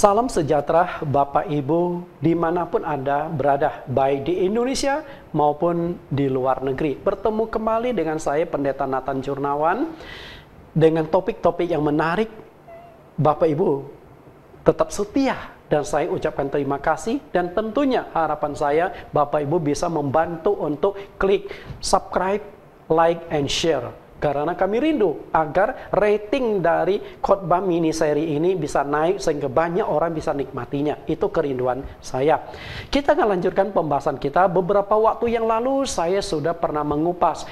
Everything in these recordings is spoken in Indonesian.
Salam sejahtera Bapak Ibu dimanapun Anda berada, baik di Indonesia maupun di luar negeri. Bertemu kembali dengan saya Pendeta Nathan Jurnawan dengan topik-topik yang menarik. Bapak Ibu tetap setia dan saya ucapkan terima kasih, dan tentunya harapan saya Bapak Ibu bisa membantu untuk klik subscribe, like, and share. Karena kami rindu agar rating dari khotbah mini seri ini bisa naik sehingga banyak orang bisa nikmatinya. Itu kerinduan saya. Kita akan lanjutkan pembahasan kita. Beberapa waktu yang lalu saya sudah pernah mengupas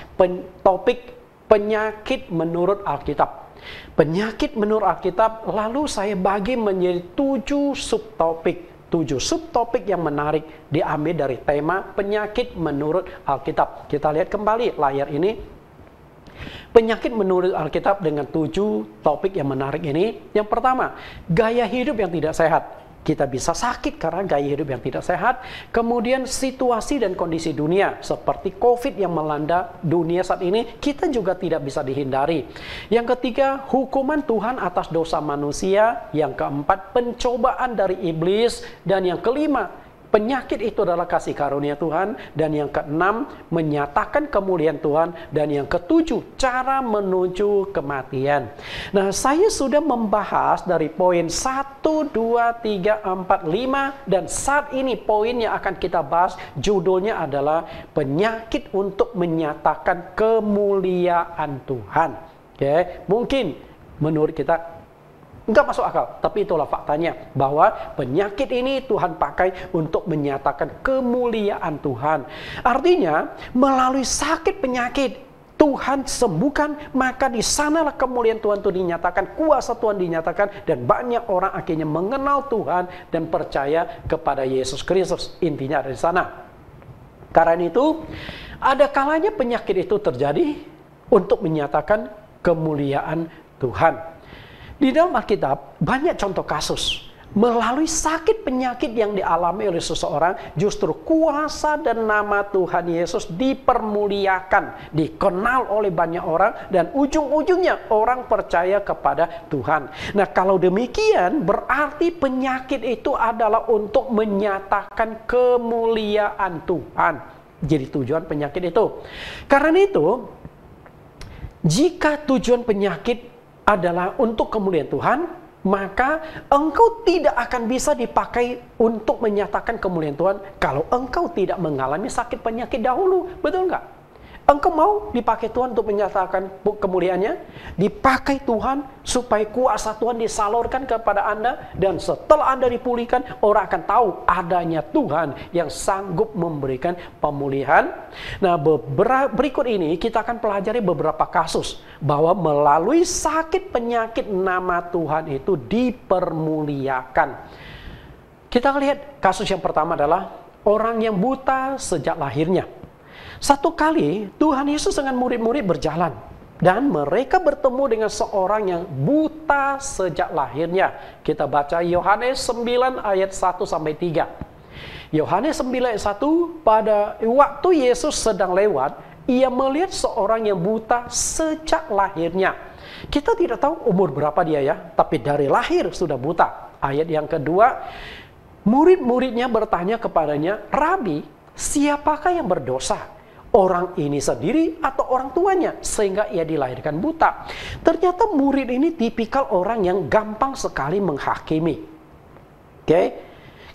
topik penyakit menurut Alkitab. Penyakit menurut Alkitab lalu saya bagi menjadi 7 subtopik. 7 subtopik yang menarik diambil dari tema penyakit menurut Alkitab. Kita lihat kembali layar ini. Penyakit menurut Alkitab dengan 7 topik yang menarik ini. Yang pertama, gaya hidup yang tidak sehat. Kita bisa sakit karena gaya hidup yang tidak sehat. Kemudian situasi dan kondisi dunia seperti COVID yang melanda dunia saat ini, kita juga tidak bisa dihindari. Yang ketiga, hukuman Tuhan atas dosa manusia. Yang keempat, pencobaan dari iblis. Dan yang kelima, penyakit itu adalah kasih karunia Tuhan. Dan yang keenam, menyatakan kemuliaan Tuhan. Dan yang ketujuh, cara menuju kematian. Nah, saya sudah membahas dari poin 1, 2, 3, 4, 5. Dan saat ini poin yang akan kita bahas judulnya adalah penyakit untuk menyatakan kemuliaan Tuhan. Oke, mungkin menurut kita nggak masuk akal, tapi itulah faktanya bahwa penyakit ini Tuhan pakai untuk menyatakan kemuliaan Tuhan. Artinya melalui sakit penyakit Tuhan sembuhkan, maka di sanalah kemuliaan Tuhan itu dinyatakan, kuasa Tuhan dinyatakan, dan banyak orang akhirnya mengenal Tuhan dan percaya kepada Yesus Kristus. Intinya ada di sana. Karena itu ada kalanya penyakit itu terjadi untuk menyatakan kemuliaan Tuhan. Di dalam Alkitab banyak contoh kasus melalui sakit penyakit yang dialami oleh seseorang, justru kuasa dan nama Tuhan Yesus dipermuliakan, dikenal oleh banyak orang, dan ujung-ujungnya orang percaya kepada Tuhan. Nah, kalau demikian berarti penyakit itu adalah untuk menyatakan kemuliaan Tuhan. Jadi tujuan penyakit itu. Karena itu, jika tujuan penyakit adalah untuk kemuliaan Tuhan, maka engkau tidak akan bisa dipakai untuk menyatakan kemuliaan Tuhan kalau engkau tidak mengalami sakit penyakit dahulu. Betul nggak? Engkau mau dipakai Tuhan untuk menyatakan kemuliaannya? Dipakai Tuhan supaya kuasa Tuhan disalurkan kepada Anda, dan setelah Anda dipulihkan, orang akan tahu adanya Tuhan yang sanggup memberikan pemulihan. Nah, berikut ini kita akan pelajari beberapa kasus bahwa melalui sakit penyakit nama Tuhan itu dipermuliakan. Kita lihat kasus yang pertama adalah orang yang buta sejak lahirnya. Satu kali Tuhan Yesus dengan murid-murid berjalan, dan mereka bertemu dengan seorang yang buta sejak lahirnya. Kita baca Yohanes 9 ayat 1-3. Yohanes 9 ayat 1, pada waktu Yesus sedang lewat, ia melihat seorang yang buta sejak lahirnya. Kita tidak tahu umur berapa dia ya, tapi dari lahir sudah buta. Ayat yang kedua, murid-muridnya bertanya kepadanya, "Rabi, siapakah yang berdosa? Orang ini sendiri atau orang tuanya sehingga ia dilahirkan buta?" Ternyata murid ini tipikal orang yang gampang sekali menghakimi. Oke?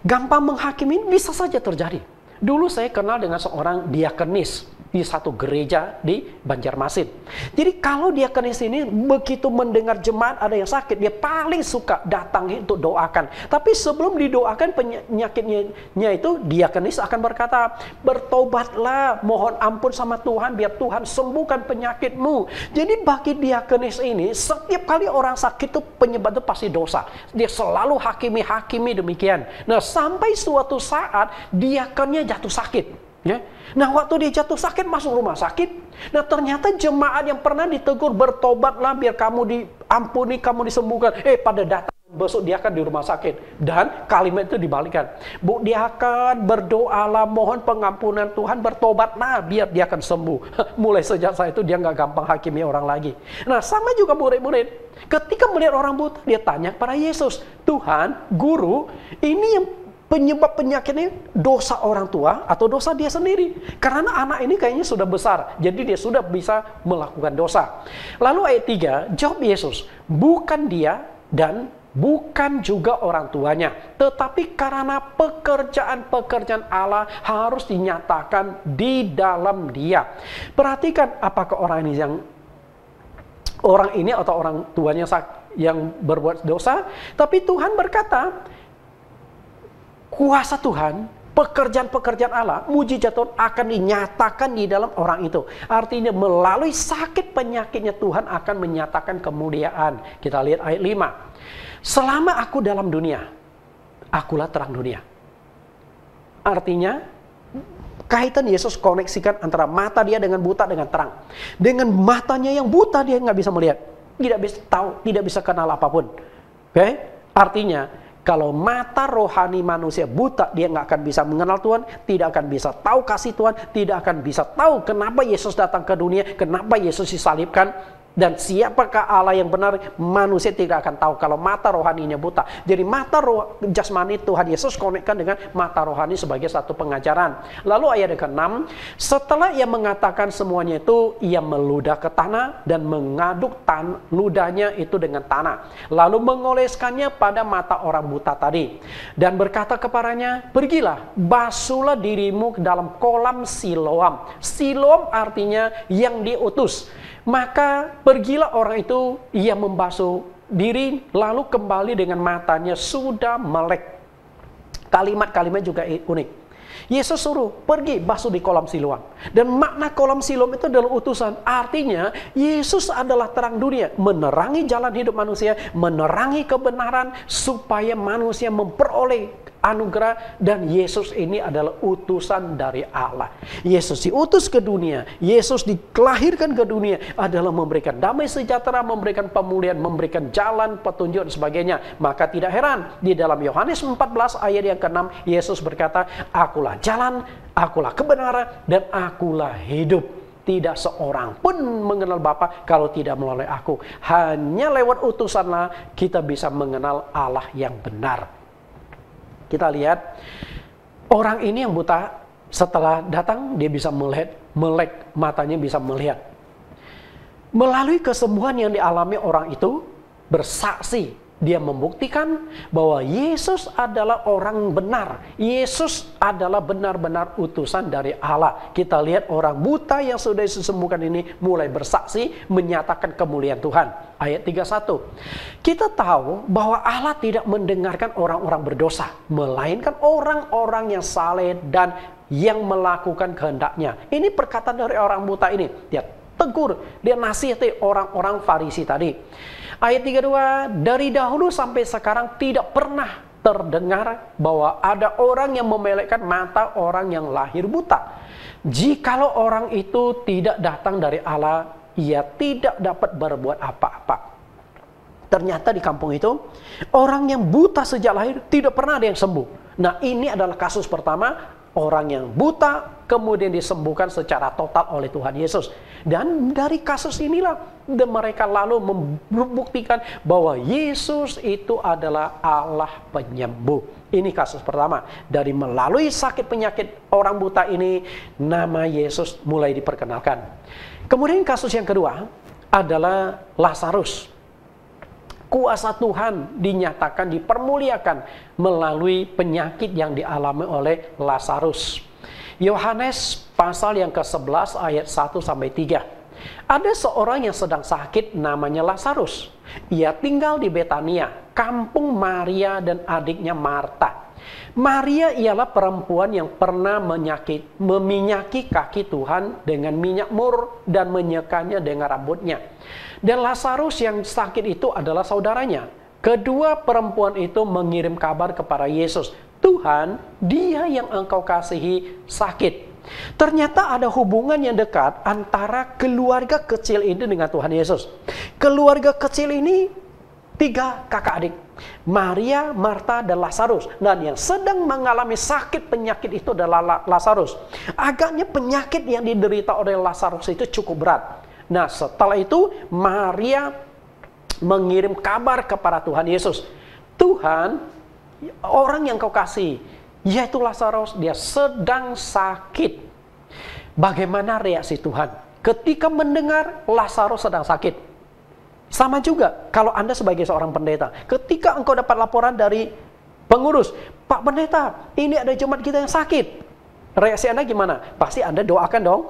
Gampang menghakimi bisa saja terjadi. Dulu saya kenal dengan seorang diakonis di satu gereja di Banjarmasin. Jadi kalau diakonis ini begitu mendengar jemaat ada yang sakit, dia paling suka datang untuk doakan. Tapi sebelum didoakan penyakitnya itu, diakonis akan berkata, "Bertobatlah, mohon ampun sama Tuhan, biar Tuhan sembuhkan penyakitmu." Jadi bagi diakonis ini, setiap kali orang sakit itu penyebab itu pasti dosa. Dia selalu hakimi demikian. Nah, sampai suatu saat diakonnya jatuh sakit. Ya. Nah, waktu dia jatuh sakit masuk rumah sakit. Nah, ternyata jemaat yang pernah ditegur, "Bertobatlah biar kamu diampuni, kamu disembuhkan." Pada datang besok dia akan di rumah sakit. Dan kalimat itu dibalikan. Bu, dia akan berdoalah, mohon pengampunan Tuhan, bertobat. Nah, biar dia akan sembuh. Mulai sejak saat itu dia nggak gampang hakimi orang lagi. Nah, sama juga murid-murid. Ketika melihat orang buta, dia tanya kepada Yesus, Tuhan, Guru, ini yang penyebab penyakitnya dosa orang tua atau dosa dia sendiri? Karena anak ini kayaknya sudah besar, jadi dia sudah bisa melakukan dosa. Lalu ayat 3, jawab Yesus, bukan dia dan bukan juga orang tuanya, tetapi karena pekerjaan-pekerjaan Allah harus dinyatakan di dalam dia. Perhatikan apakah orang ini atau orang tuanya yang berbuat dosa. Tapi Tuhan berkata, kuasa Tuhan, pekerjaan-pekerjaan Allah, mujizat Tuhan akan dinyatakan di dalam orang itu. Artinya melalui sakit penyakitnya Tuhan akan menyatakan kemuliaan. Kita lihat ayat 5. Selama aku dalam dunia, akulah terang dunia. Artinya, kaitan Yesus koneksikan antara mata dia dengan buta dengan terang. Dengan matanya yang buta dia nggak bisa melihat, tidak bisa tahu, tidak bisa kenal apapun. Oke? Artinya, kalau mata rohani manusia buta, dia nggak akan bisa mengenal Tuhan, tidak akan bisa tahu kasih Tuhan, tidak akan bisa tahu kenapa Yesus datang ke dunia, kenapa Yesus disalibkan. Dan siapakah Allah yang benar, manusia tidak akan tahu kalau mata rohaninya buta. Jadi mata jasmani Tuhan Yesus konekkan dengan mata rohani sebagai satu pengajaran. Lalu ayat ke-6, setelah ia mengatakan semuanya itu, ia meludah ke tanah dan mengaduk ludahnya itu dengan tanah. Lalu mengoleskannya pada mata orang buta tadi. Dan berkata kepadanya, pergilah, basuhlah dirimu ke dalam kolam Siloam. Siloam artinya yang diutus. Maka pergilah orang itu, ia membasuh diri, lalu kembali dengan matanya sudah melek. Kalimat-kalimat juga unik. Yesus suruh pergi basuh di kolam Siloam. Dan makna kolam Siloam itu adalah utusan. Artinya Yesus adalah terang dunia, menerangi jalan hidup manusia, menerangi kebenaran supaya manusia memperoleh anugerah. Dan Yesus ini adalah utusan dari Allah. Yesus diutus ke dunia, Yesus dilahirkan ke dunia adalah memberikan damai sejahtera, memberikan pemulihan, memberikan jalan, petunjuk dan sebagainya. Maka tidak heran di dalam Yohanes 14 ayat yang ke-6 Yesus berkata, akulah jalan, akulah kebenaran, dan akulah hidup. Tidak seorang pun mengenal Bapa kalau tidak melalui aku. Hanya lewat utusanlah kita bisa mengenal Allah yang benar. Kita lihat orang ini yang buta, setelah datang dia bisa melek, matanya bisa melihat. Melalui kesembuhan yang dialami orang itu, bersaksi, dia membuktikan bahwa Yesus adalah orang benar. Yesus adalah benar-benar utusan dari Allah. Kita lihat orang buta yang sudah disembuhkan ini mulai bersaksi, menyatakan kemuliaan Tuhan. Ayat 31. Kita tahu bahwa Allah tidak mendengarkan orang-orang berdosa, melainkan orang-orang yang saleh dan yang melakukan kehendaknya. Ini perkataan dari orang buta ini. Dia tegur, dia nasihati orang-orang Farisi tadi. Ayat 32, dari dahulu sampai sekarang tidak pernah terdengar bahwa ada orang yang memelekkan mata orang yang lahir buta. Jikalau orang itu tidak datang dari Allah, ia tidak dapat berbuat apa-apa. Ternyata di kampung itu, orang yang buta sejak lahir tidak pernah ada yang sembuh. Nah, ini adalah kasus pertama, orang yang buta kemudian disembuhkan secara total oleh Tuhan Yesus. Dan dari kasus inilah mereka lalu membuktikan bahwa Yesus itu adalah Allah penyembuh. Ini kasus pertama. Dari melalui sakit penyakit orang buta ini, nama Yesus mulai diperkenalkan. Kemudian kasus yang kedua adalah Lazarus. Kuasa Tuhan dinyatakan, dipermuliakan melalui penyakit yang dialami oleh Lazarus. Yohanes pasal yang ke-11 ayat 1-3. Ada seorang yang sedang sakit namanya Lazarus. Ia tinggal di Betania, kampung Maria dan adiknya Marta. Maria ialah perempuan yang pernah meminyaki kaki Tuhan dengan minyak mur dan menyekanya dengan rambutnya. Dan Lazarus yang sakit itu adalah saudaranya. Kedua perempuan itu mengirim kabar kepada Yesus, Tuhan, dia yang engkau kasihi sakit. Ternyata ada hubungan yang dekat antara keluarga kecil ini dengan Tuhan Yesus. Keluarga kecil ini 3 kakak adik, Maria, Marta, dan Lazarus. Dan yang sedang mengalami sakit penyakit itu adalah Lazarus. Agaknya penyakit yang diderita oleh Lazarus itu cukup berat. Nah, setelah itu Maria mengirim kabar kepada Tuhan Yesus. Tuhan, orang yang kau kasih, yaitu Lazarus, dia sedang sakit. Bagaimana reaksi Tuhan ketika mendengar Lazarus sedang sakit? Sama juga kalau Anda sebagai seorang pendeta, ketika engkau dapat laporan dari pengurus, Pak Pendeta, ini ada jemaat kita yang sakit. Reaksi Anda gimana? Pasti Anda doakan dong.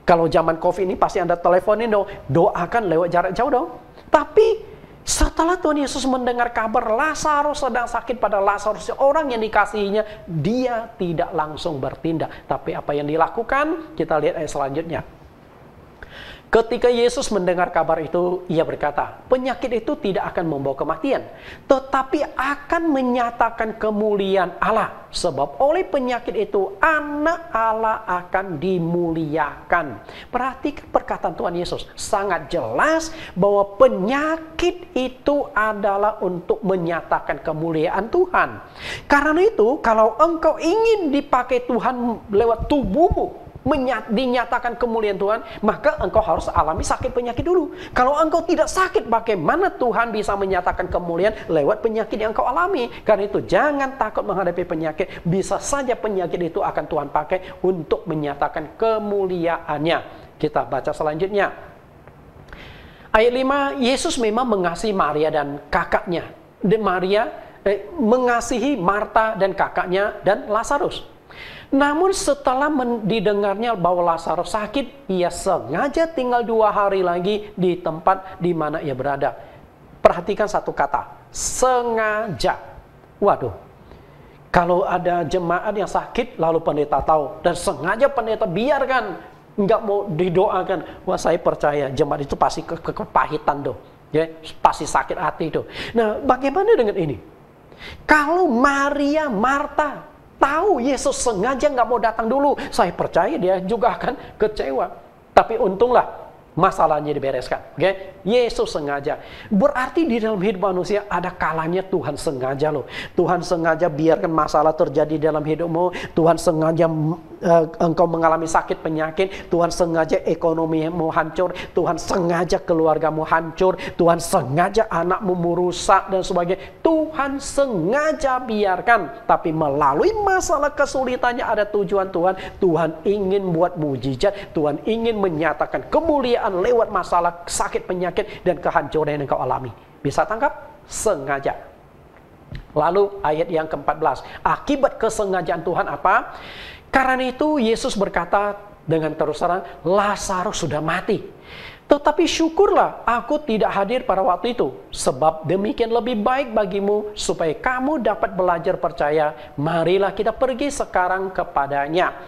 Kalau zaman COVID ini pasti Anda teleponin dong, doakan lewat jarak jauh dong. Tapi setelah Tuhan Yesus mendengar kabar Lazarus sedang sakit, pada Lazarus orang yang dikasihinya, dia tidak langsung bertindak. Tapi apa yang dilakukan? Kita lihat ayat selanjutnya. Ketika Yesus mendengar kabar itu, ia berkata, penyakit itu tidak akan membawa kematian, tetapi akan menyatakan kemuliaan Allah. Sebab oleh penyakit itu, anak Allah akan dimuliakan. Perhatikan perkataan Tuhan Yesus. Sangat jelas bahwa penyakit itu adalah untuk menyatakan kemuliaan Tuhan. Karena itu, kalau engkau ingin dipakai Tuhan lewat tubuhmu, dinyatakan kemuliaan Tuhan, maka engkau harus alami sakit penyakit dulu. Kalau engkau tidak sakit, bagaimana Tuhan bisa menyatakan kemuliaan lewat penyakit yang engkau alami? Karena itu jangan takut menghadapi penyakit. Bisa saja penyakit itu akan Tuhan pakai untuk menyatakan kemuliaannya. Kita baca selanjutnya. Ayat 5, Yesus memang mengasihi Maria dan kakaknya. Maria mengasihi Marta dan kakaknya dan Lazarus. Namun setelah didengarnya bahwa Lazarus sakit, ia sengaja tinggal 2 hari lagi di tempat di mana ia berada. Perhatikan satu kata, sengaja. Waduh, kalau ada jemaat yang sakit, lalu pendeta tahu, dan sengaja pendeta biarkan, nggak mau didoakan. Wah, saya percaya jemaat itu pasti kepahitan tuh, ya, pasti sakit hati tuh. Nah, bagaimana dengan ini? Kalau Maria, Marta tahu Yesus sengaja nggak mau datang dulu, saya percaya dia juga akan kecewa. Tapi untunglah masalahnya dibereskan. Oke? Yesus sengaja. Berarti di dalam hidup manusia ada kalanya Tuhan sengaja loh. Tuhan sengaja biarkan masalah terjadi dalam hidupmu. Tuhan sengaja engkau mengalami sakit penyakit. Tuhan sengaja ekonomimu hancur. Tuhan sengaja keluargamu hancur. Tuhan sengaja anakmu merusak dan sebagainya. Tuhan sengaja biarkan. Tapi melalui masalah kesulitannya ada tujuan Tuhan. Tuhan ingin buat mujizat. Tuhan ingin menyatakan kemuliaan lewat masalah sakit penyakit dan kehancuran yang engkau alami. Bisa tangkap? Sengaja. Lalu ayat yang ke-14. Akibat kesengajaan Tuhan apa? Karena itu Yesus berkata dengan terus terang, Lazarus sudah mati. Tetapi syukurlah aku tidak hadir pada waktu itu. Sebab demikian lebih baik bagimu supaya kamu dapat belajar percaya. Marilah kita pergi sekarang kepadanya.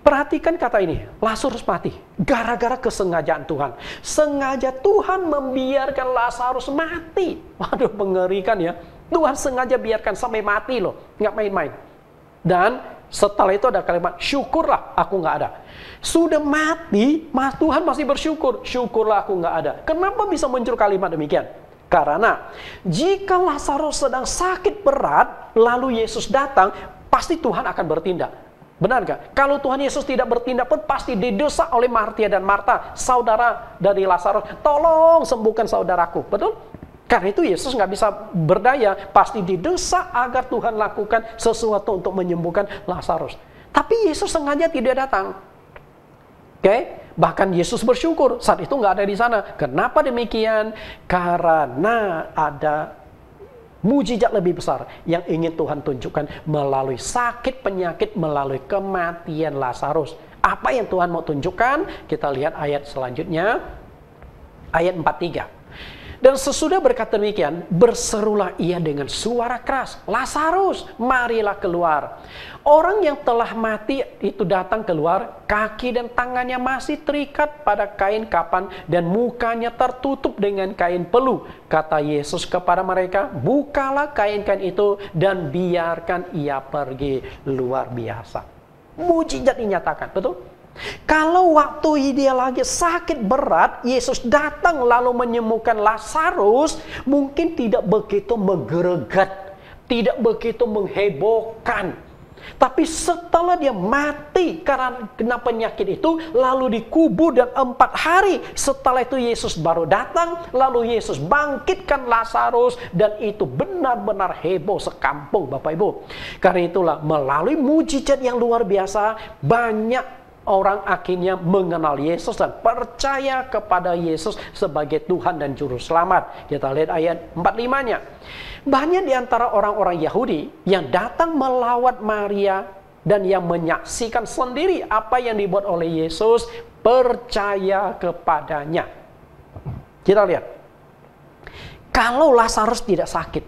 Perhatikan kata ini, Lazarus mati gara-gara kesengajaan Tuhan. Sengaja Tuhan membiarkan Lazarus mati. Waduh, mengerikan ya. Tuhan sengaja biarkan sampai mati loh, nggak main-main. Dan setelah itu ada kalimat, syukurlah aku nggak ada. Sudah mati, Tuhan masih bersyukur. Syukurlah aku nggak ada. Kenapa bisa muncul kalimat demikian? Karena jika Lazarus sedang sakit berat, lalu Yesus datang, pasti Tuhan akan bertindak. Benar nggak? Kalau Tuhan Yesus tidak bertindak pun pasti didesak oleh Maria dan Marta, saudara dari Lazarus, tolong sembuhkan saudaraku. Betul? Karena itu Yesus nggak bisa berdaya, pasti didesak agar Tuhan lakukan sesuatu untuk menyembuhkan Lazarus. Tapi Yesus sengaja tidak datang. Oke? Bahkan Yesus bersyukur saat itu nggak ada di sana. Kenapa demikian? Karena ada mujizat lebih besar yang ingin Tuhan tunjukkan melalui sakit penyakit, melalui kematian Lazarus. Apa yang Tuhan mau tunjukkan? Kita lihat ayat selanjutnya. Ayat 43. Dan sesudah berkata demikian, berserulah ia dengan suara keras, Lazarus, marilah keluar. Orang yang telah mati itu datang keluar, kaki dan tangannya masih terikat pada kain kapan dan mukanya tertutup dengan kain pelu. Kata Yesus kepada mereka, bukalah kain-kain itu dan biarkan ia pergi. Luar biasa. Mujizat dinyatakan, betul? Kalau waktu dia lagi sakit berat, Yesus datang lalu menyembuhkan Lazarus, mungkin tidak begitu menggeregat, tidak begitu menghebohkan. Tapi setelah dia mati karena kena penyakit itu, lalu dikubur dan 4 hari setelah itu Yesus baru datang, lalu Yesus bangkitkan Lazarus, dan itu benar-benar heboh sekampung, Bapak Ibu. Karena itulah melalui mujizat yang luar biasa, banyak orang akhirnya mengenal Yesus dan percaya kepada Yesus sebagai Tuhan dan Juru Selamat. Kita lihat ayat 45-nya. Banyak di antara orang-orang Yahudi yang datang melawat Maria dan yang menyaksikan sendiri apa yang dibuat oleh Yesus, percaya kepadanya. Kita lihat. Kalau Lazarus tidak sakit,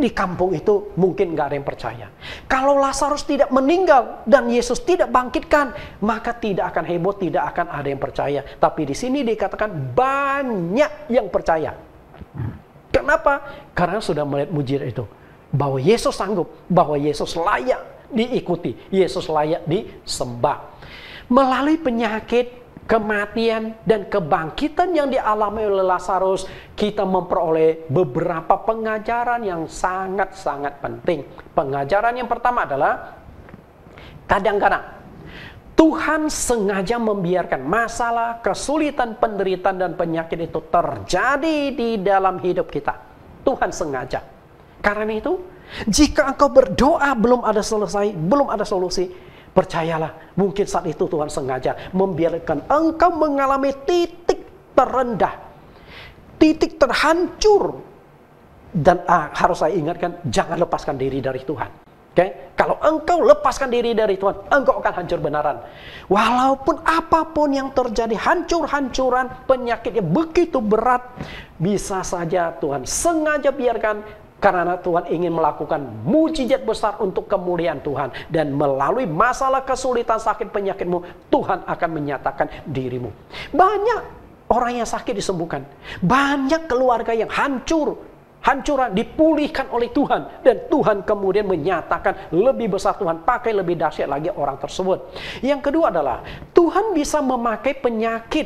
di kampung itu mungkin nggak ada yang percaya. Kalau Lazarus tidak meninggal dan Yesus tidak bangkitkan, maka tidak akan heboh, tidak akan ada yang percaya. Tapi di sini dikatakan banyak yang percaya. Kenapa? Karena sudah melihat mujizat itu. Bahwa Yesus sanggup, bahwa Yesus layak diikuti, Yesus layak disembah. Melalui penyakit, kematian, dan kebangkitan yang dialami oleh Lazarus, kita memperoleh beberapa pengajaran yang sangat-sangat penting. Pengajaran yang pertama adalah, kadang-kadang Tuhan sengaja membiarkan masalah, kesulitan, penderitaan, dan penyakit itu terjadi di dalam hidup kita. Tuhan sengaja. Karena itu, jika engkau berdoa belum ada selesai, belum ada solusi, percayalah, mungkin saat itu Tuhan sengaja membiarkan engkau mengalami titik terendah, titik terhancur. Dan harus saya ingatkan, jangan lepaskan diri dari Tuhan. Okay? Kalau engkau lepaskan diri dari Tuhan, engkau akan hancur benaran. Walaupun apapun yang terjadi, hancur-hancuran, penyakitnya begitu berat, bisa saja Tuhan sengaja biarkan, karena Tuhan ingin melakukan mujizat besar untuk kemuliaan Tuhan. Dan melalui masalah, kesulitan, sakit, penyakitmu, Tuhan akan menyatakan dirimu. Banyak orang yang sakit disembuhkan. Banyak keluarga yang hancuran dipulihkan oleh Tuhan, dan Tuhan kemudian menyatakan lebih besar, Tuhan pakai lebih dahsyat lagi orang tersebut. Yang kedua adalah Tuhan bisa memakai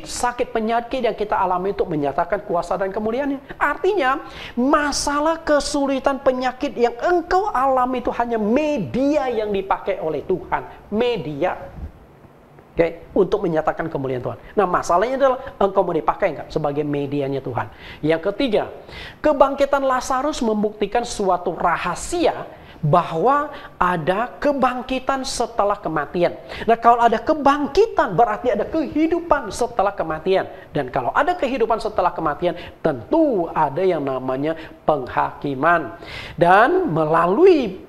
sakit penyakit yang kita alami untuk menyatakan kuasa dan kemuliaan-Nya. Artinya masalah, kesulitan, penyakit yang engkau alami itu hanya media yang dipakai oleh Tuhan, media. Untuk menyatakan kemuliaan Tuhan. Nah, masalahnya adalah engkau mau dipakai enggak sebagai medianya Tuhan. Yang ketiga, kebangkitan Lazarus membuktikan suatu rahasia bahwa ada kebangkitan setelah kematian. Nah, kalau ada kebangkitan berarti ada kehidupan setelah kematian. Dan kalau ada kehidupan setelah kematian, tentu ada yang namanya penghakiman. Dan melalui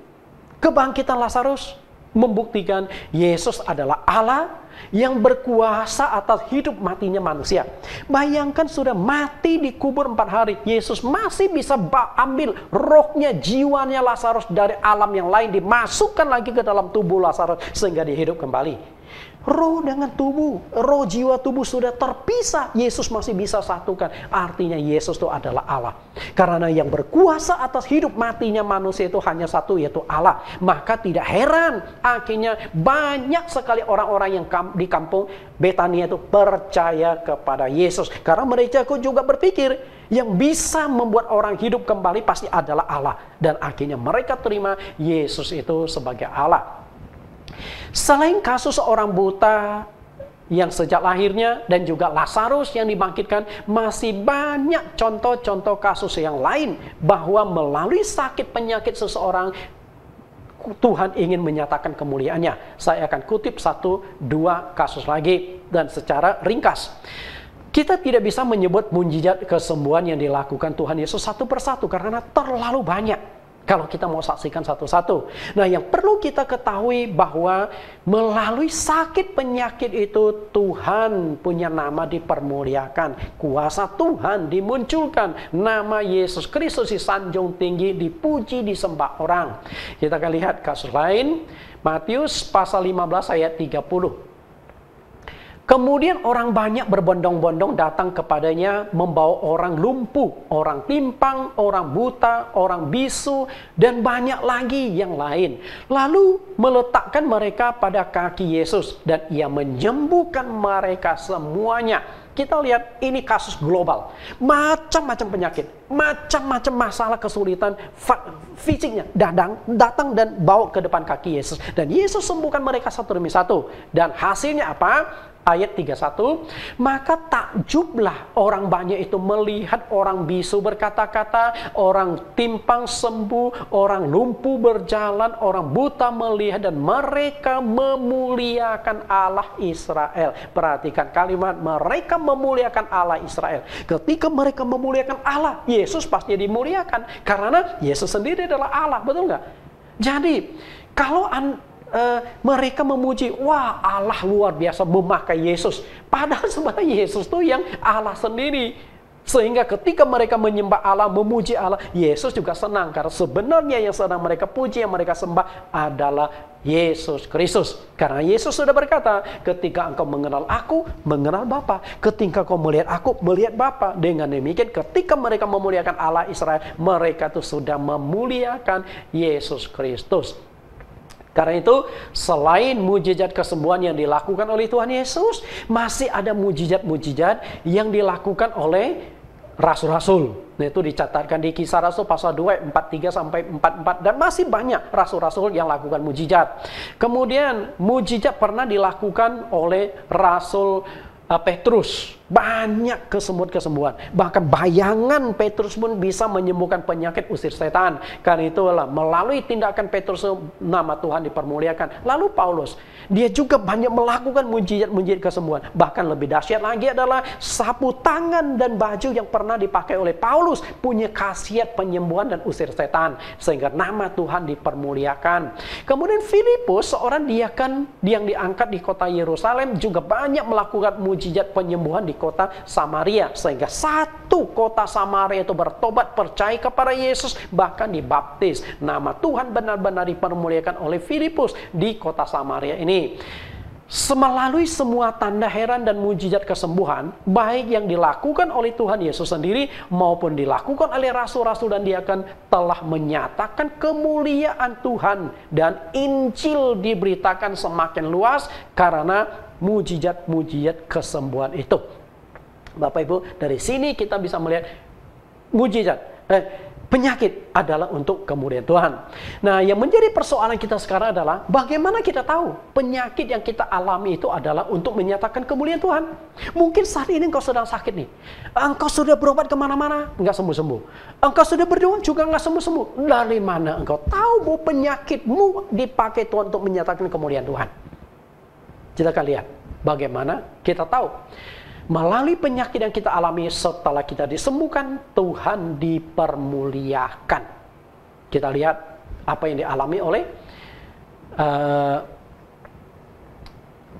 kebangkitan Lazarus membuktikan Yesus adalah Allah yang berkuasa atas hidup matinya manusia. Bayangkan sudah mati dikubur 4 hari, Yesus masih bisa ambil rohnya, jiwanya Lazarus dari alam yang lain, dimasukkan lagi ke dalam tubuh Lazarus sehingga dia hidup kembali. Roh dengan tubuh, roh jiwa tubuh sudah terpisah, Yesus masih bisa satukan. Artinya Yesus itu adalah Allah. Karena yang berkuasa atas hidup matinya manusia itu hanya satu, yaitu Allah. Maka tidak heran akhirnya banyak sekali orang-orang yang di kampung Betania itu percaya kepada Yesus. Karena mereka juga berpikir yang bisa membuat orang hidup kembali pasti adalah Allah. Dan akhirnya mereka terima Yesus itu sebagai Allah. Selain kasus seorang buta yang sejak lahirnya dan juga Lazarus yang dibangkitkan, masih banyak contoh-contoh kasus yang lain bahwa melalui sakit penyakit seseorang Tuhan ingin menyatakan kemuliaannya. Saya akan kutip 1-2 kasus lagi dan secara ringkas. Kita tidak bisa menyebut mujizat kesembuhan yang dilakukan Tuhan Yesus satu persatu karena terlalu banyak. Kalau kita mau saksikan satu-satu. Nah, yang perlu kita ketahui bahwa melalui sakit penyakit itu Tuhan punya nama dipermuliakan. Kuasa Tuhan dimunculkan. Nama Yesus Kristus disanjung tinggi, dipuji, disembah orang. Kita akan lihat kasus lain. Matius pasal 15 ayat 30. Kemudian orang banyak berbondong-bondong datang kepadanya membawa orang lumpuh, orang timpang, orang buta, orang bisu, dan banyak lagi yang lain. Lalu meletakkan mereka pada kaki Yesus dan ia menyembuhkan mereka semuanya. Kita lihat ini kasus global. Macam-macam penyakit, macam-macam masalah kesulitan fisiknya datang dan bawa ke depan kaki Yesus. Dan Yesus sembuhkan mereka satu demi satu. Dan hasilnya apa? Ayat 31, maka takjublah orang banyak itu melihat orang bisu berkata-kata, orang timpang sembuh, orang lumpuh berjalan, orang buta melihat, dan mereka memuliakan Allah Israel. Perhatikan kalimat, mereka memuliakan Allah Israel. Ketika mereka memuliakan Allah, Yesus pasti dimuliakan. Karena Yesus sendiri adalah Allah, betul nggak? Jadi, kalau mereka memuji, wah Allah luar biasa memakai Yesus. Padahal sebenarnya Yesus itu yang Allah sendiri. Sehingga ketika mereka menyembah Allah, memuji Allah, Yesus juga senang. Karena sebenarnya yang sedang mereka puji, yang mereka sembah adalah Yesus Kristus. Karena Yesus sudah berkata, ketika engkau mengenal aku, mengenal Bapa. Ketika kau melihat aku, melihat Bapa. Dengan demikian ketika mereka memuliakan Allah Israel, mereka itu sudah memuliakan Yesus Kristus. Karena itu, selain mujizat kesembuhan yang dilakukan oleh Tuhan Yesus, masih ada mujizat-mujizat yang dilakukan oleh rasul-rasul. Nah, itu dicatatkan di Kisah Rasul pasal 2, 43 sampai 44. Dan masih banyak rasul-rasul yang lakukan mujizat. Kemudian, mujizat pernah dilakukan oleh Rasul Petrus. Banyak kesembuhan. Bahkan bayangan Petrus pun bisa menyembuhkan penyakit, usir setan. Karena itulah melalui tindakan Petrus nama Tuhan dipermuliakan. Lalu Paulus, dia juga banyak melakukan mujizat kesembuhan. Bahkan lebih dahsyat lagi adalah sapu tangan dan baju yang pernah dipakai oleh Paulus punya khasiat penyembuhan dan usir setan. Sehingga nama Tuhan dipermuliakan. Kemudian Filipus, seorang diaken yang diangkat di kota Yerusalem, juga banyak melakukan mujizat penyembuhan di kota Samaria, sehingga satu kota Samaria itu bertobat, percaya kepada Yesus, bahkan dibaptis. Nama Tuhan benar-benar dipermuliakan oleh Filipus di kota Samaria ini. Melalui semua tanda heran dan mujizat kesembuhan, baik yang dilakukan oleh Tuhan Yesus sendiri maupun dilakukan oleh rasul-rasul dan diaken, telah menyatakan kemuliaan Tuhan, dan Injil diberitakan semakin luas karena mujizat kesembuhan itu. Bapak Ibu, dari sini kita bisa melihat penyakit adalah untuk kemuliaan Tuhan. Nah, yang menjadi persoalan kita sekarang adalah bagaimana kita tahu penyakit yang kita alami itu adalah untuk menyatakan kemuliaan Tuhan. Mungkin saat ini engkau sedang sakit nih. Engkau sudah berobat kemana-mana, nggak sembuh-sembuh. Engkau sudah berdoa juga nggak sembuh-sembuh. Dari mana engkau tahu bahwa penyakitmu dipakai Tuhan untuk menyatakan kemuliaan Tuhan? Kita akan lihat bagaimana kita tahu. Melalui penyakit yang kita alami setelah kita disembuhkan, Tuhan dipermuliakan. Kita lihat apa yang dialami oleh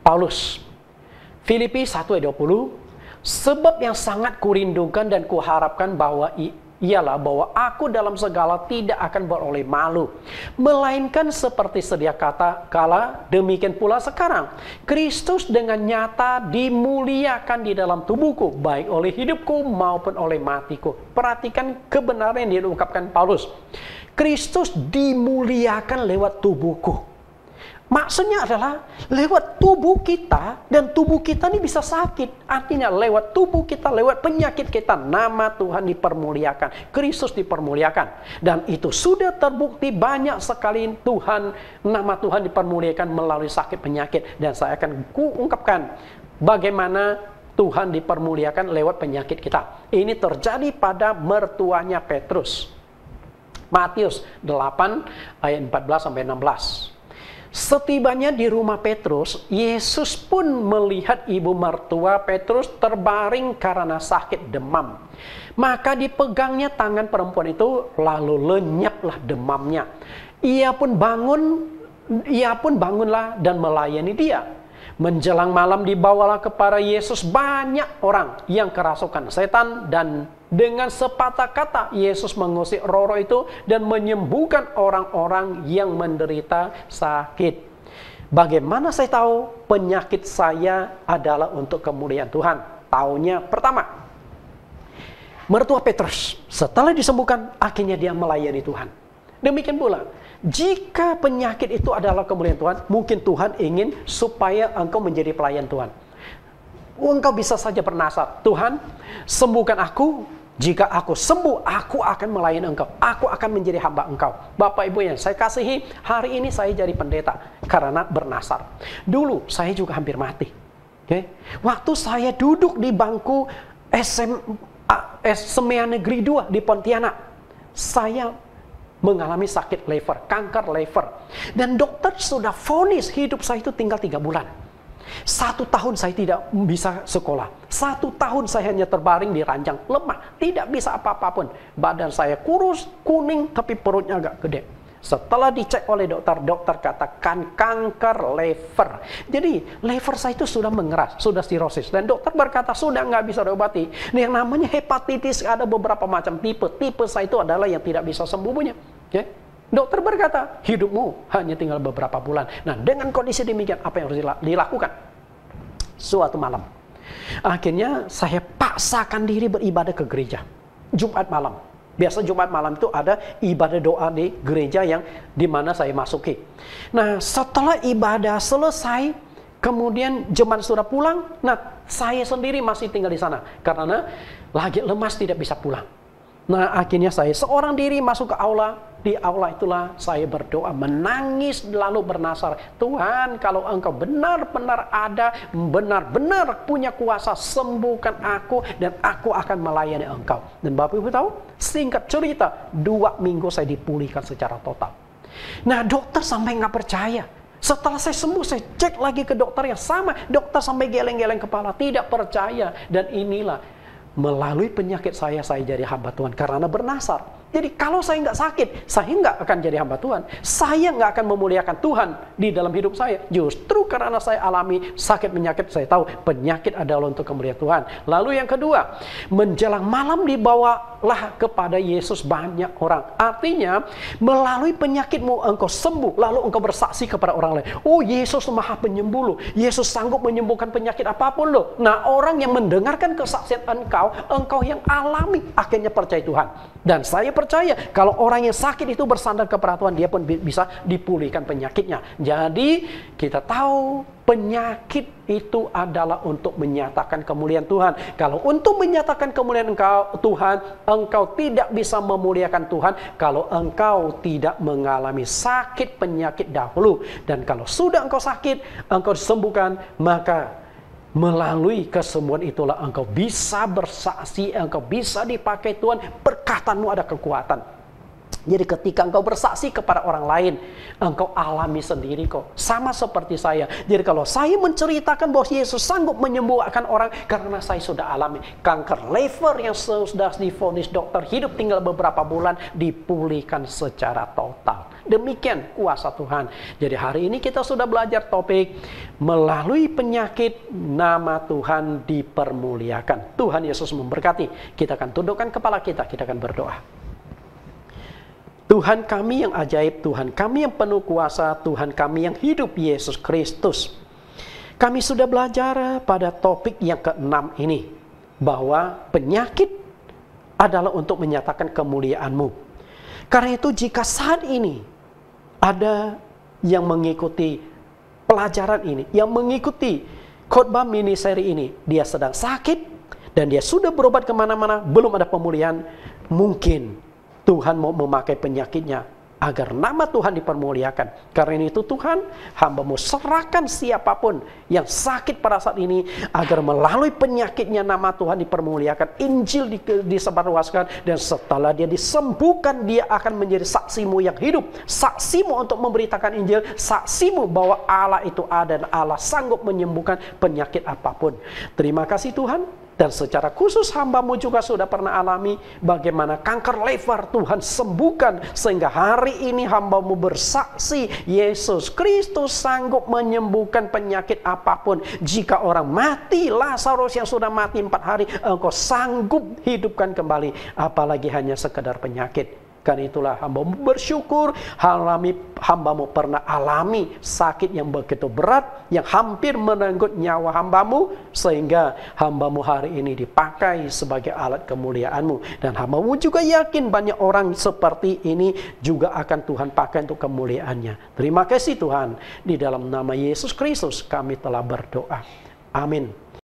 Paulus. Filipi 1:20, sebab yang sangat kurindukan dan kuharapkan ialah bahwa aku dalam segala tidak akan beroleh malu, melainkan seperti sedia kala, demikian pula sekarang Kristus dengan nyata dimuliakan di dalam tubuhku, baik oleh hidupku maupun oleh matiku. Perhatikan kebenaran yang diungkapkan Paulus. Kristus dimuliakan lewat tubuhku. Maksudnya adalah lewat tubuh kita, dan tubuh kita ini bisa sakit. Artinya lewat tubuh kita, lewat penyakit kita, nama Tuhan dipermuliakan, Kristus dipermuliakan. Dan itu sudah terbukti banyak sekali nama Tuhan dipermuliakan melalui sakit penyakit. Dan saya akan ungkapkan bagaimana Tuhan dipermuliakan lewat penyakit kita. Ini terjadi pada mertuanya Petrus. Matius 8 ayat 14-16. Setibanya di rumah Petrus, Yesus pun melihat ibu mertua Petrus terbaring karena sakit demam. Maka dipegangnya tangan perempuan itu, lalu lenyaplah demamnya. Ia pun bangunlah dan melayani dia. Menjelang malam dibawalah kepada Yesus banyak orang yang kerasukan setan, dan dengan sepatah kata Yesus mengusir roh-roh itu dan menyembuhkan orang-orang yang menderita sakit. Bagaimana saya tahu penyakit saya adalah untuk kemuliaan Tuhan? Taunya pertama, mertua Petrus setelah disembuhkan akhirnya dia melayani Tuhan. Demikian pula, jika penyakit itu adalah kemuliaan Tuhan, mungkin Tuhan ingin supaya engkau menjadi pelayan Tuhan. Engkau bisa saja bernasar, Tuhan sembuhkan aku. Jika aku sembuh, aku akan melayani engkau. Aku akan menjadi hamba engkau. Bapak Ibu yang saya kasihi, hari ini saya jadi pendeta karena bernasar. Dulu saya juga hampir mati. Waktu saya duduk di bangku SMA Negeri 2 di Pontianak, saya mengalami sakit lever, kanker lever. Dan dokter sudah vonis hidup saya itu tinggal 3 bulan. 1 tahun saya tidak bisa sekolah. 1 tahun saya hanya terbaring di ranjang, lemah, tidak bisa apa-apa pun. Badan saya kurus, kuning, tapi perutnya agak gede. Setelah dicek oleh dokter, dokter katakan kanker lever. Jadi lever saya itu sudah mengeras, sudah sirosis. Dan dokter berkata sudah nggak bisa diobati. Nah, yang namanya hepatitis ada beberapa macam tipe. Tipe saya itu adalah yang tidak bisa sembuhnya. Dokter berkata, hidupmu hanya tinggal beberapa bulan. Nah, dengan kondisi demikian, apa yang harus dilakukan? Suatu malam, akhirnya saya paksakan diri beribadah ke gereja. Jumat malam. Biasa Jumat malam itu ada ibadah doa di gereja yang dimana saya masuki. Nah, setelah ibadah selesai, kemudian jemaat sudah pulang. Nah, saya sendiri masih tinggal di sana. Karena lagi lemas tidak bisa pulang. Nah, akhirnya saya seorang diri masuk ke aula. Di aula itulah saya berdoa, menangis, lalu bernasar. Tuhan, kalau engkau benar-benar ada, benar-benar punya kuasa, sembuhkan aku, dan aku akan melayani engkau. Dan Bapak Ibu tahu, singkat cerita, 2 minggu saya dipulihkan secara total. Nah, dokter sampai nggak percaya. Setelah saya sembuh, saya cek lagi ke dokter yang sama. Dokter sampai geleng-geleng kepala, tidak percaya. Dan inilah, melalui penyakit saya jadi hamba Tuhan karena bernasar. Jadi kalau saya nggak sakit, saya nggak akan jadi hamba Tuhan. Saya nggak akan memuliakan Tuhan di dalam hidup saya. Justru karena saya alami sakit penyakit, saya tahu penyakit adalah untuk kemuliaan Tuhan. Lalu yang kedua, menjelang malam dibawalah kepada Yesus banyak orang. Artinya, melalui penyakitmu engkau sembuh, lalu engkau bersaksi kepada orang lain. Oh, Yesus maha penyembuh loh. Yesus sanggup menyembuhkan penyakit apapun loh. Nah, orang yang mendengarkan kesaksian engkau yang alami akhirnya percaya Tuhan. Dan saya percaya kalau orang yang sakit itu bersandar kepada Tuhan, dia pun bisa dipulihkan penyakitnya. Jadi kita tahu penyakit itu adalah untuk menyatakan kemuliaan Tuhan. Kalau untuk menyatakan kemuliaan Tuhan, engkau tidak bisa memuliakan Tuhan kalau engkau tidak mengalami sakit penyakit dahulu. Dan kalau sudah engkau sakit, engkau disembuhkan, maka melalui kesembuhan itulah engkau bisa bersaksi, engkau bisa dipakai Tuhan, perkataanmu ada kekuatan. Jadi ketika engkau bersaksi kepada orang lain, engkau alami sendiri kok. Sama seperti saya. Jadi kalau saya menceritakan bahwa Yesus sanggup menyembuhkan orang, karena saya sudah alami kanker lever yang sudah divonis dokter, hidup tinggal beberapa bulan, dipulihkan secara total. Demikian kuasa Tuhan. Jadi hari ini kita sudah belajar topik melalui penyakit nama Tuhan dipermuliakan. Tuhan Yesus memberkati. Kita akan tundukkan kepala kita akan berdoa. Tuhan kami yang ajaib, Tuhan kami yang penuh kuasa, Tuhan kami yang hidup, Yesus Kristus. Kami sudah belajar pada topik yang ke-6 ini, bahwa penyakit adalah untuk menyatakan kemuliaan-Mu. Karena itu jika saat ini ada yang mengikuti pelajaran ini, yang mengikuti khotbah mini seri ini, dia sedang sakit dan dia sudah berobat kemana-mana, belum ada pemulihan, mungkin Tuhan mau memakai penyakitnya agar nama Tuhan dipermuliakan. Karena itu Tuhan, hamba-Mu serahkan siapapun yang sakit pada saat ini, agar melalui penyakitnya nama Tuhan dipermuliakan, Injil disebarluaskan, dan setelah dia disembuhkan, dia akan menjadi saksi-Mu yang hidup, saksi-Mu untuk memberitakan Injil, saksi-Mu bahwa Allah itu ada dan Allah sanggup menyembuhkan penyakit apapun. Terima kasih Tuhan. Dan secara khusus hamba-Mu juga sudah pernah alami bagaimana kanker lever Tuhan sembuhkan. Sehingga hari ini hamba-Mu bersaksi Yesus Kristus sanggup menyembuhkan penyakit apapun. Jika orang mati, Lazarus yang sudah mati 4 hari, Engkau sanggup hidupkan kembali. Apalagi hanya sekedar penyakit. Karena itulah hambamu bersyukur, hambamu pernah alami sakit yang begitu berat, yang hampir merenggut nyawa hambamu, sehingga hambamu hari ini dipakai sebagai alat kemuliaan-Mu. Dan hambamu juga yakin banyak orang seperti ini juga akan Tuhan pakai untuk kemuliaan-Nya. Terima kasih Tuhan. Di dalam nama Yesus Kristus kami telah berdoa. Amin.